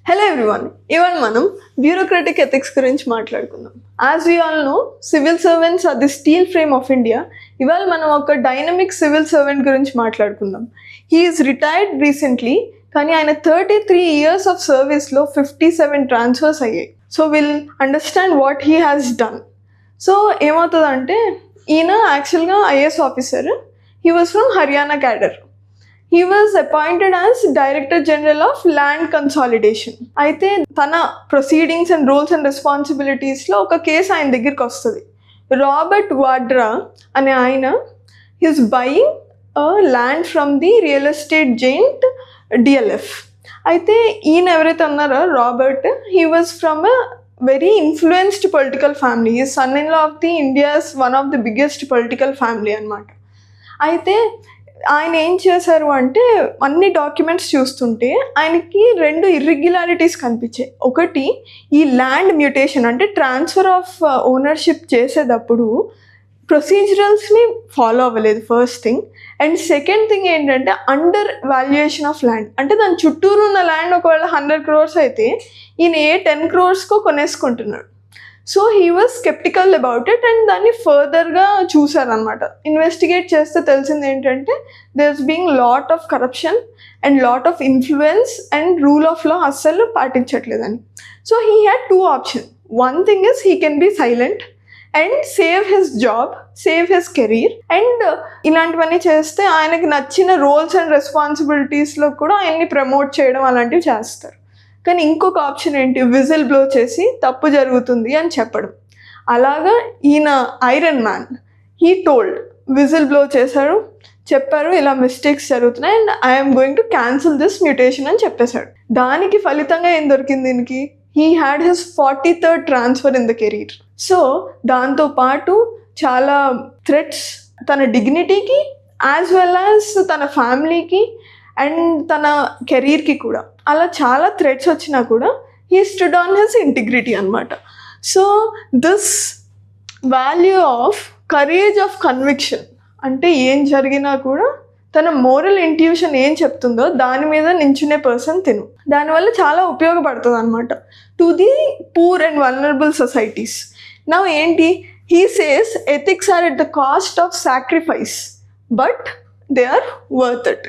Hello everyone, ఇవాళ మనం bureaucratic ethics గురించి మాట్లాడుకుందాం. As we all know, civil servants are the steel frame of India. ఇవాళ మనం ఒక డైనమిక్ సివిల్ సర్వెంట్ గురించి మాట్లాడుకుందాం. హీ ఈజ్ రిటైర్డ్ రీసెంట్లీ, కానీ ఆయన 33 years ఆఫ్ సర్వీస్లో 57 ట్రాన్స్ఫర్స్ అయ్యాయి. So will understand what he has done. So ఏమవుతుందంటే, ఈయన యాక్చువల్గా IAS officer. He was from Haryana cadre. He was appointed as Director General of Land Consolidation. అయితే తన ప్రొసీడింగ్స్ అండ్ రూల్స్ అండ్ రెస్పాన్సిబిలిటీస్లో ఒక కేసు ఆయన దగ్గరికి వస్తుంది. రాబర్ట్ వాడ్రా అనే ఆయన is buying land from the real estate giant DLF. అయితే ఈయన ఎవరైతే ఉన్నారో Robert, he was from a very influenced political family. ఈ son in law of the India's one of the biggest political family అనమాట. అయితే ఆయన ఏం చేశారు అంటే, అన్ని డాక్యుమెంట్స్ చూస్తుంటే ఆయనకి 2 ఇర్రెగ్యులారిటీస్ కనిపించాయి. ఒకటి, ఈ ల్యాండ్ మ్యూటేషన్ అంటే ట్రాన్స్ఫర్ ఆఫ్ ఓనర్షిప్ చేసేటప్పుడు ప్రొసీజరల్స్ని ఫాలో అవ్వలేదు, first thing. And second thing ఏంటంటే, అండర్ వాల్యుయేషన్ ఆఫ్ ల్యాండ్. అంటే దాని చుట్టూరు ఉన్న ల్యాండ్ ఒకవేళ 100 crores అయితే ఈయన 10 crores కొనేసుకుంటున్నాడు. So he was sceptical about it and దాన్ని ఫర్దర్గా చూసారనమాట. ఇన్వెస్టిగేట్ చేస్తే తెలిసింది ఏంటంటే, there being lot of corruption and lot of influence and rule of law అస్సలు పాటించట్లేదని. So he had 2 options. One thing is he can be silent and save his job, save his career. And ఇలాంటివన్నీ చేస్తే ఆయనకి నచ్చిన roles and రెస్పాన్సిబిలిటీస్లో కూడా ఆయన్ని promote చేయడం అలాంటివి చేస్తారు. కానీ ఇంకొక ఆప్షన్ ఏంటి, విజిల్ బ్లో చేసి తప్పు జరుగుతుంది అని చెప్పడం. అలాగా ఈయన iron man, he told, whistle blow చేశాడు, చెప్పారు ఇలా మిస్టేక్స్ జరుగుతున్నాయి and I'm going to cancel this mutation అని చెప్పేశాడు. దానికి ఫలితంగా ఏం దొరికింది దీనికి, he had his 43rd transfer in the career. So దాంతోపాటు చాలా థ్రెట్స్ తన డిగ్నిటీకి యాజ్ వెల్ యాజ్ తన ఫ్యామిలీకి అండ్ తన కెరీర్కి కూడా, అలా చాలా థ్రెట్స్ వచ్చినా కూడా he stood on his integrity అనమాట. So this value of courage of conviction, అంటే ఏం జరిగినా కూడా తన మోరల్ ఇంట్యూషన్ ఏం చెప్తుందో దాని మీద నించునే పర్సన్ తిను. దానివల్ల చాలా ఉపయోగపడుతుంది అనమాట to the poor and vulnerable societies. నా ఏంటి, he says ethics are at the cost of sacrifice but they are worth it.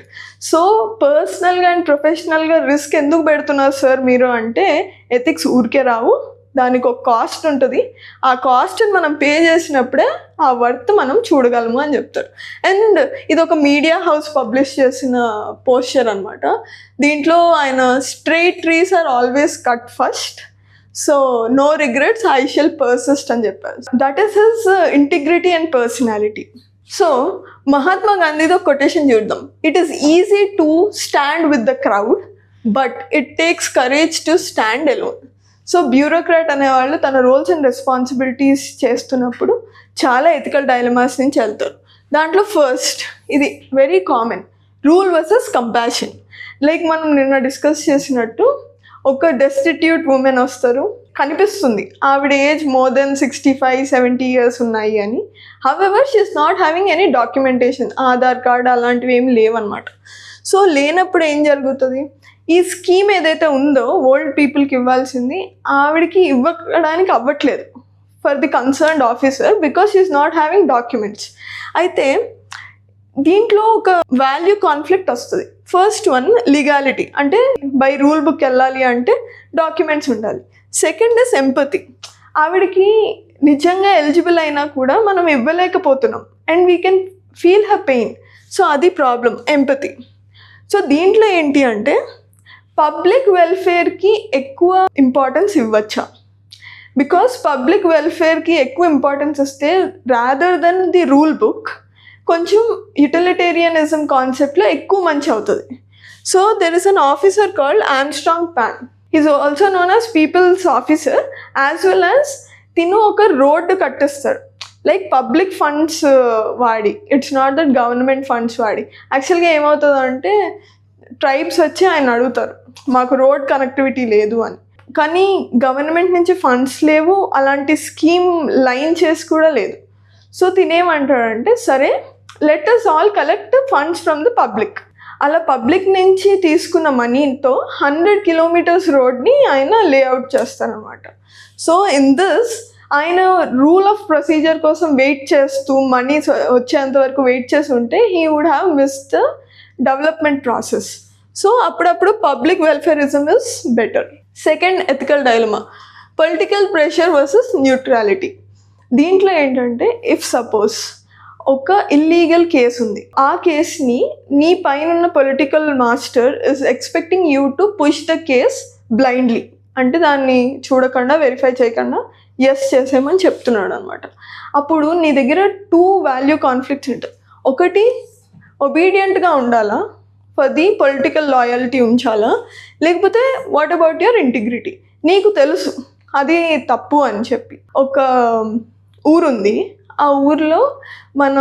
So పర్సనల్గా అండ్ ప్రొఫెషనల్గా రిస్క్ ఎందుకు పెడుతున్నారు సార్ మీరు అంటే, ఎథిక్స్ ఊరికే రావు, దానికి ఒక కాస్ట్ ఉంటుంది. ఆ కాస్ట్ని మనం పే చేసినప్పుడే ఆ వర్త్ మనం చూడగలము అని చెప్తారు. అండ్ ఇది ఒక మీడియా హౌస్ పబ్లిష్ చేసిన పోస్టర్ అనమాట. దీంట్లో ఆయన straight trees are always cut first, so no regrets, I shall persist అని చెప్పారు. That is his integrity and personality. So Mahatma గాంధీతో కొటేషన్ చూద్దాం. It is easy to stand with the crowd but it takes courage to stand alone. So bureaucrat అనేవాళ్ళు తన roles and responsibilities చేస్తున్నప్పుడు చాలా ethical dilemmas నుంచి వెళ్తారు. దాంట్లో ఫస్ట్, ఇది very common, rule versus compassion. Like మనం నిన్న డిస్కస్ చేసినట్టు, ఒక డెస్టిట్యూట్ ఉమెన్ వస్తారు, కనిపిస్తుంది ఆవిడ ఏజ్ మోర్ దెన్ 65-70 years ఉన్నాయి అని. However she is not having any documentation, Aadhaar card అలాంటివి ఏమి లేవన్నమాట. సో లేనప్పుడు ఏం జరుగుతుంది, ఈ స్కీమ్ ఏదైతే ఉందో ఓల్డ్ పీపుల్కి ఇవ్వాల్సింది ఆవిడకి ఇవ్వడానికి అవ్వట్లేదు for the concerned officer because she is not having documents. అయితే దీంట్లో ఒక వాల్యూ కాన్ఫ్లిక్ట్ వస్తుంది. ఫస్ట్ వన్, లీగాలిటీ, అంటే బై రూల్ బుక్ వెళ్ళాలి అంటే డాక్యుమెంట్స్ ఉండాలి. సెకండ్ ఇస్ ఎంపతి, ఆవిడకి నిజంగా ఎలిజిబుల్ అయినా కూడా మనం ఇవ్వలేకపోతున్నాం and we can feel her pain. So అది ప్రాబ్లం, ఎంపతి. సో దీంట్లో ఏంటి అంటే, పబ్లిక్ వెల్ఫేర్కి ఎక్కువ ఇంపార్టెన్స్ ఇవ్వచ్చా? బికాస్ పబ్లిక్ వెల్ఫేర్కి ఎక్కువ ఇంపార్టెన్స్ ఇస్తే rather than the rule book కొంచెం యుటిలిటేరియనిజం కాన్సెప్ట్లో ఎక్కువ మంచి అవుతుంది. So there is an officer called Armstrong Pame. Is also known as people's officer, as well as తిను ఒక రోడ్డు కట్టిస్తాడు, లైక్ పబ్లిక్ ఫండ్స్ వాడి, it's not that government funds వాడి. యాక్చువల్గా ఏమవుతుందంటే, ట్రైబ్స్ వచ్చి ఆయన అడుగుతారు మాకు రోడ్ కనెక్టివిటీ లేదు అని, కానీ గవర్నమెంట్ నుంచి ఫండ్స్ లేవు, అలాంటి స్కీమ్ లైన్ చేసి కూడా లేదు. సో తినేమంటాడంటే, సరే let us all collect funds from the public. అలా పబ్లిక్ నుంచి తీసుకున్న మనీతో 100 కిలోమీటర్స్ రోడ్ని ఆయన లేఅవుట్ చేస్తారనమాట. సో ఇన్ దిస్ ఆయన రూల్ ఆఫ్ ప్రొసీజర్ కోసం వెయిట్ చేస్తూ మనీ వచ్చేంత వరకు వెయిట్ చేసి ఉంటే he would have missed the development process. So అప్పుడప్పుడు public welfarism is better. Second ethical dilemma, political pressure versus neutrality. దీంట్లో ఏంటంటే ఇఫ్ సపోజ్ ఒక ఇల్లీగల్ కేసు ఉంది, ఆ కేస్ని నీ పైన political master is expecting you to push the case blindly, అంటే దాన్ని చూడకుండా వెరిఫై చేయకుండా ఎస్ చేసేమని చెప్తున్నాడు అనమాట. అప్పుడు నీ దగ్గర 2 వాల్యూ కాన్ఫ్లిక్ట్స్ ఉంటాయి. ఒకటి ఒబీడియంట్గా ఉండాలా, ఫర్ ది పొలిటికల్ లాయల్టీ ఉంచాలా, లేకపోతే వాట్ అబౌట్ యువర్ ఇంటిగ్రిటీ. నీకు తెలుసు అది తప్పు అని చెప్పి. ఒక ఊరుంది, ఆ ఊరిలో మన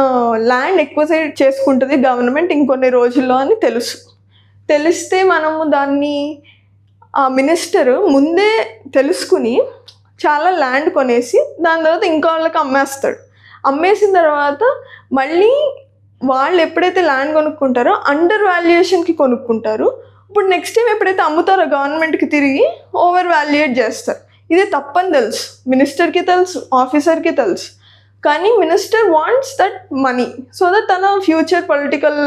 ల్యాండ్ ఎక్వైర్ చేసుకుంటుంది గవర్నమెంట్ ఇంకొన్ని రోజుల్లో అని తెలిస్తే మనము దాన్ని ఆ మినిస్టర్ ముందే తెలుసుకుని చాలా ల్యాండ్ కొనేసి దాని తర్వాత ఇంకో వాళ్ళకి అమ్మేస్తాడు. అమ్మేసిన తర్వాత మళ్ళీ వాళ్ళు ఎప్పుడైతే ల్యాండ్ కొనుక్కుంటారో అండర్ వాల్యుయేషన్కి కొనుక్కుంటారు. ఇప్పుడు నెక్స్ట్ టైం ఎప్పుడైతే అమ్ముతారో గవర్నమెంట్కి తిరిగి ఓవర్ వాల్యుయేట్ చేస్తారు. ఇది తప్పని తెలుసు, మినిస్టర్కి తెలుసు, ఆఫీసర్కి తెలుసు. కానీ minister wants that money so that తన ఫ్యూచర్ పొలిటికల్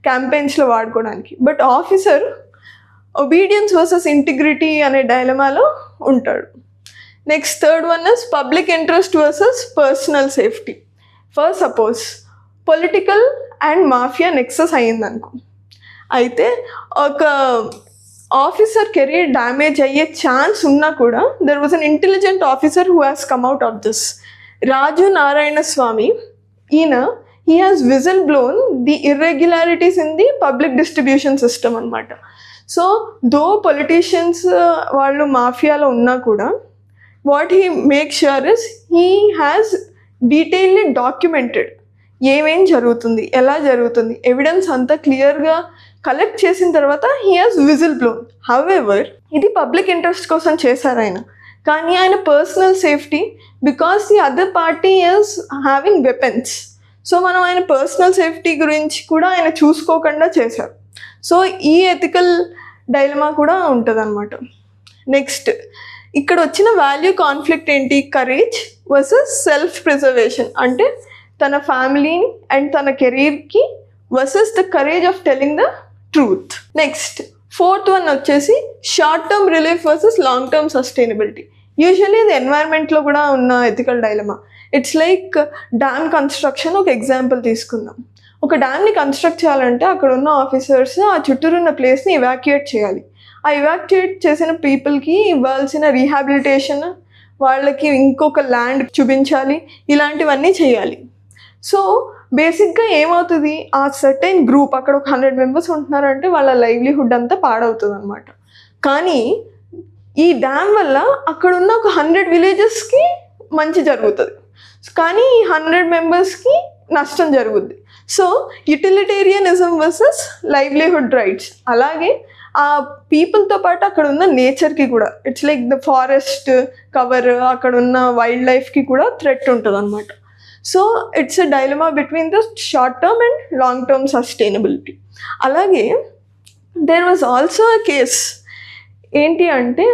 క్యాంపెయిన్స్లో వాడుకోవడానికి. But officer obedience versus integrity అనే డైలమాలో ఉంటాడు. Next third one is public interest versus personal safety. For suppose political and mafia nexus అయ్యిందనుకో, అయితే ఒక ఆఫీసర్ కెరీర్ డ్యామేజ్ అయ్యే ఛాన్స్ ఉన్నా కూడా there was an intelligent officer who has come out of this. Raju Narayana Swamy, ఈయన he has whistle blown the irregularities in the public distribution system అనమాట. So though politicians వాళ్ళు మాఫియాలో ఉన్నా కూడా what he make sure is he has detailly documented ఏమేం జరుగుతుంది, ఎలా జరుగుతుంది, evidence అంతా క్లియర్గా కలెక్ట్ చేసిన తర్వాత he has whistle blown. However ఇది పబ్లిక్ ఇంట్రెస్ట్ కోసం చేశారు ఆయన, కానీ ఆయన personal safety because the other party is having weapons. So మనం ఆయన పర్సనల్ సేఫ్టీ గురించి కూడా ఆయన చూసుకోకుండా చేశారు. సో ఈ ఎథికల్ డైలమా కూడా ఉంటుంది అన్నమాట. నెక్స్ట్ ఇక్కడ వచ్చిన వాల్యూ కాన్ఫ్లిక్ట్ ఏంటి, కరేజ్ వర్సెస్ సెల్ఫ్ ప్రిజర్వేషన్, అంటే తన ఫ్యామిలీని అండ్ తన కెరీర్కి versus the courage of telling the truth. Next fourth one వచ్చేసి short term relief versus long term sustainability. Usually ఇది ఎన్వైర్న్మెంట్లో కూడా ఉన్న ethical dilemma. It's like dam construction. ఒక ఎగ్జాంపుల్ తీసుకుందాం. ఒక డ్యామ్ని కన్స్ట్రక్ట్ చేయాలంటే అక్కడ ఉన్న ఆఫీసర్స్ ఆ చుట్టూరు ఉన్న ప్లేస్ని ఇవాక్యుయేట్ చేయాలి. ఆ ఇవాక్యుయేట్ చేసిన పీపుల్కి ఇవ్వాల్సిన రీహాబిలిటేషన్, వాళ్ళకి ఇంకొక ల్యాండ్ చూపించాలి, ఇలాంటివన్నీ చేయాలి. సో బేసిక్గా ఏమవుతుంది, ఆ సర్టైన్ గ్రూప్ అక్కడ ఒక 100 మెంబర్స్ ఉంటున్నారంటే వాళ్ళ లైవ్లీహుడ్ అంతా పాడవుతుంది అనమాట. కానీ ఈ డ్యామ్ వల్ల అక్కడ ఉన్న ఒక 100 విలేజెస్కి మంచి జరుగుతుంది, కానీ ఈ 100 మెంబర్స్కి నష్టం జరుగుద్ది. So utilitarianism versus livelihood rights. అలాగే ఆ పీపుల్తో పాటు అక్కడ ఉన్న నేచర్కి కూడా, it's like the forest cover, అక్కడ ఉన్న వైల్డ్ లైఫ్కి కూడా థ్రెట్ ఉంటుంది అనమాట. So it's a dilemma between the short term and long term sustainability. అలాగే there was also a case ఏంటి అంటే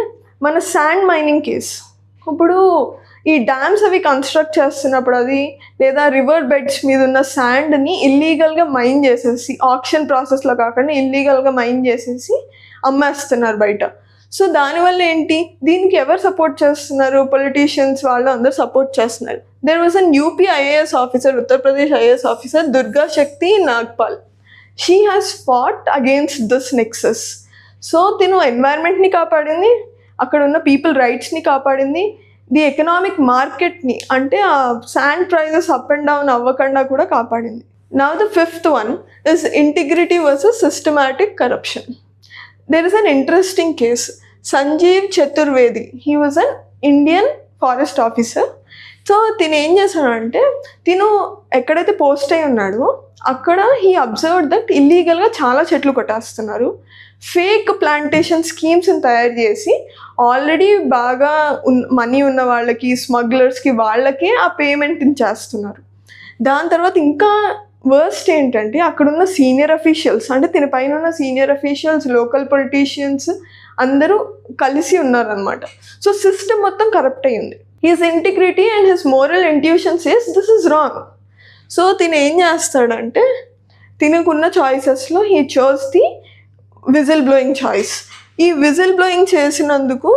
మన శాండ్ మైనింగ్ కేస్. ఇప్పుడు ఈ డ్యామ్స్ అవి కన్స్ట్రక్ట్ చేస్తున్నప్పుడు అది లేదా రివర్ బెడ్స్ మీద ఉన్న శాండ్ని ఇల్లీగల్గా మైన్ చేసేసి, ఆక్షన్ ప్రాసెస్లో కాకుండా ఇల్లీగల్గా మైన్ చేసేసి అమ్మేస్తున్నారు బయట. సో దానివల్ల ఏంటి, దీనికి ఎవరు సపోర్ట్ చేస్తున్నారు, పొలిటీషియన్స్ వాళ్ళు అందరూ సపోర్ట్ చేస్తున్నారు. There was an UP IAS officer, Uttar Pradesh IAS officer Durga Shakti Nagpal. She has fat against this Nexus. So తిను ఎన్వైర్న్మెంట్ని కాపాడింది, అక్కడ ఉన్న పీపుల్ రైట్స్ని కాపాడింది, ది ఎకనామిక్ మార్కెట్ని అంటే ఆ sand prices up and down అవ్వకుండా కూడా కాపాడింది. Now the fifth one is integrity versus systematic corruption. There is an interesting case. Sanjeev Chaturvedi, he was an Indian forest officer. So తిను ఏం చేశాడంటే, తిను ఎక్కడైతే పోస్ట్ అయి ఉన్నాడో అక్కడ హీ అబ్జర్వ్డ్ దట్ ఇల్లీగల్గా చాలా చెట్లు కొట్టేస్తున్నారు. ఫేక్ ప్లాంటేషన్ స్కీమ్స్ని తయారు చేసి ఆల్రెడీ బాగా మనీ ఉన్న వాళ్ళకి, స్మగ్లర్స్కి, వాళ్ళకే ఆ పేమెంట్ చేస్తున్నారు. దాని తర్వాత ఇంకా వర్స్ట్ ఏంటంటే అక్కడున్న సీనియర్ అఫీషియల్స్, అంటే తిన పైన ఉన్న సీనియర్ అఫీషియల్స్, లోకల్ పొలిటీషియన్స్ అందరూ కలిసి ఉన్నారనమాట. సో సిస్టమ్ మొత్తం కరప్ట్ అయ్యింది. His integrity and his moral intuition says this is wrong. So తిను ఏం చేస్తాడంటే తినకున్న చాయిసెస్లో he chose the whistle blowing choice. ఈ విజిల్ బ్లోయింగ్ చేసినందుకు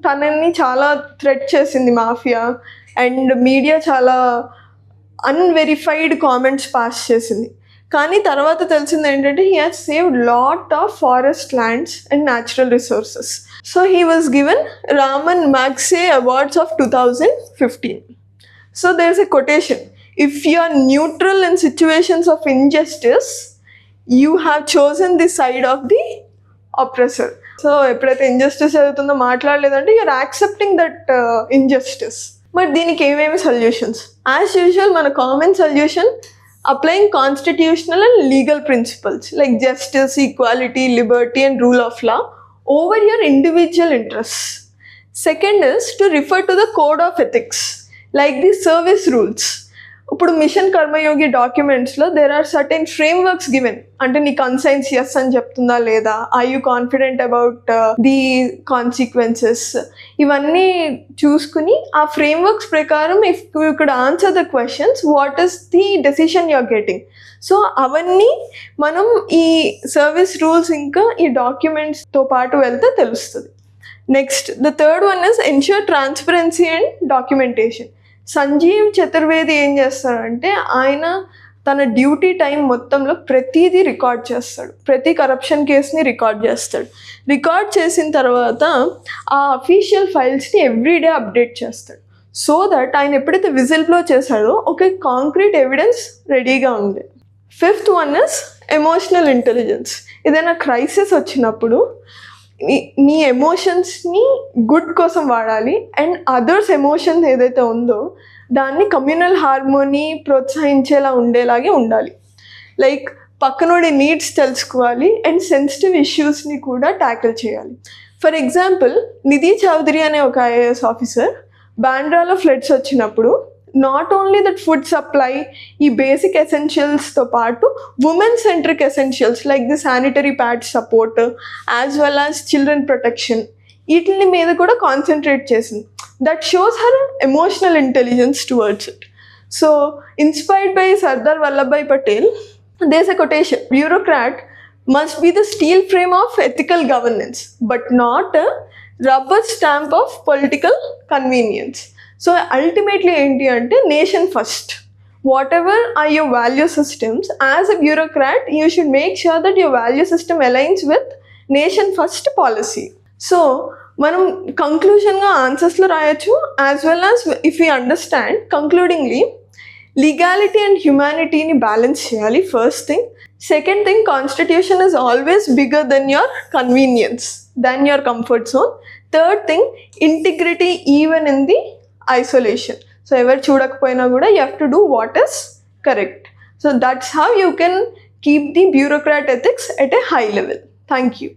తనని చాలా థ్రెట్ చేసింది మాఫియా, అండ్ మీడియా చాలా అన్వెరిఫైడ్ కామెంట్స్ పాస్ చేసింది. కానీ తర్వాత తెలిసింది ఏంటంటే he has saved lot of forest lands and natural resources. So he was given Ramon Magsaysay awards of 2015. So there is a quotation, if you are neutral in situations of injustice, you have chosen the side of the oppressor. So ఎప్పుడైతే injustice జరుగుతుందో మాట్లాడలేదంటే you're accepting that injustice. మరి దీనికి ఏమేమి solutions? As usual మన common solution applying constitutional and legal principles like justice, equality, liberty and rule of law over your individual interests. Second is to refer to the code of ethics like the service rules. ఇప్పుడు mission Karmayogi డాక్యుమెంట్స్లో there are certain frameworks given, అంటే నీ conscience yes అని చెప్తుందా లేదా, or you confident about the consequences, ఇవన్నీ చూసుకుని ఆ ఫ్రేమ్వర్క్స్ ప్రకారం if you could answer the questions what is the decision you are getting. So అవన్నీ మనం ఈ సర్వీస్ రూల్స్ ఇంకా ఈ డాక్యుమెంట్స్తో పాటు వెళ్తే తెలుస్తుంది. Next the third one is ensure transparency and documentation. Sanjeev Chaturvedi ఏం చేస్తాడంటే ఆయన తన డ్యూటీ టైం మొత్తంలో ప్రతిదీ రికార్డ్ చేస్తాడు, ప్రతి కరప్షన్ కేసుని రికార్డ్ చేస్తాడు. రికార్డ్ చేసిన తర్వాత ఆ అఫీషియల్ ఫైల్స్ని ఎవ్రీడే అప్డేట్ చేస్తాడు. సో దట్ ఆయన ఎప్పుడైతే విజిల్ బ్లో చేశాడో ఒక కాంక్రీట్ ఎవిడెన్స్ రెడీగా ఉంది. Fifth one is emotional intelligence. ఏదైనా క్రైసిస్ వచ్చినప్పుడు నీ ఎమోషన్స్ని గుడ్ కోసం వాడాలి, అండ్ అదర్స్ ఎమోషన్స్ ఏదైతే ఉందో దాన్ని కమ్యూనల్ హార్మోనీ ప్రోత్సహించేలా ఉండేలాగే ఉండాలి. లైక్ పక్కనోడి నీడ్స్ తెలుసుకోవాలి అండ్ సెన్సిటివ్ ఇష్యూస్ని కూడా ట్యాకిల్ చేయాలి. ఫర్ ఎగ్జాంపుల్ నిధి చౌదరి అనే ఒక ఐఏఎస్ ఆఫీసర్ బాండ్రాలో ఫ్లడ్స్ వచ్చినప్పుడు not only that food supply, ఈ బేసిక్ ఎసెన్షియల్స్తో పాటు women centric essentials like the sanitary pads support as well as children protection, వీటిని మీద కూడా కాన్సన్ట్రేట్ చేసింది. That shows her emotional intelligence towards it. So inspired by Sardar Vallabhbhai Patel, there is a quotation, bureaucrat must be the steel frame of ethical governance but not a rubber stamp of political convenience. So ultimately ఏంటి అంటే nation first. Whatever are your value systems, as a bureaucrat you should make sure that your value system aligns with nation first policy. So మనం కంక్లూషన్గా ఆన్సర్స్లో రాయొచ్చు, as well as if you understand concludingly legality and హ్యుమానిటీని balance చేయాలి first thing. Second thing, constitution is always bigger than your convenience, than your comfort zone. Third thing, integrity even in the isolation. So ఎవరు చూడకపోయినా కూడా you have to do what is correct. So that's how you can keep the bureaucrat ethics at a high level. Thank you.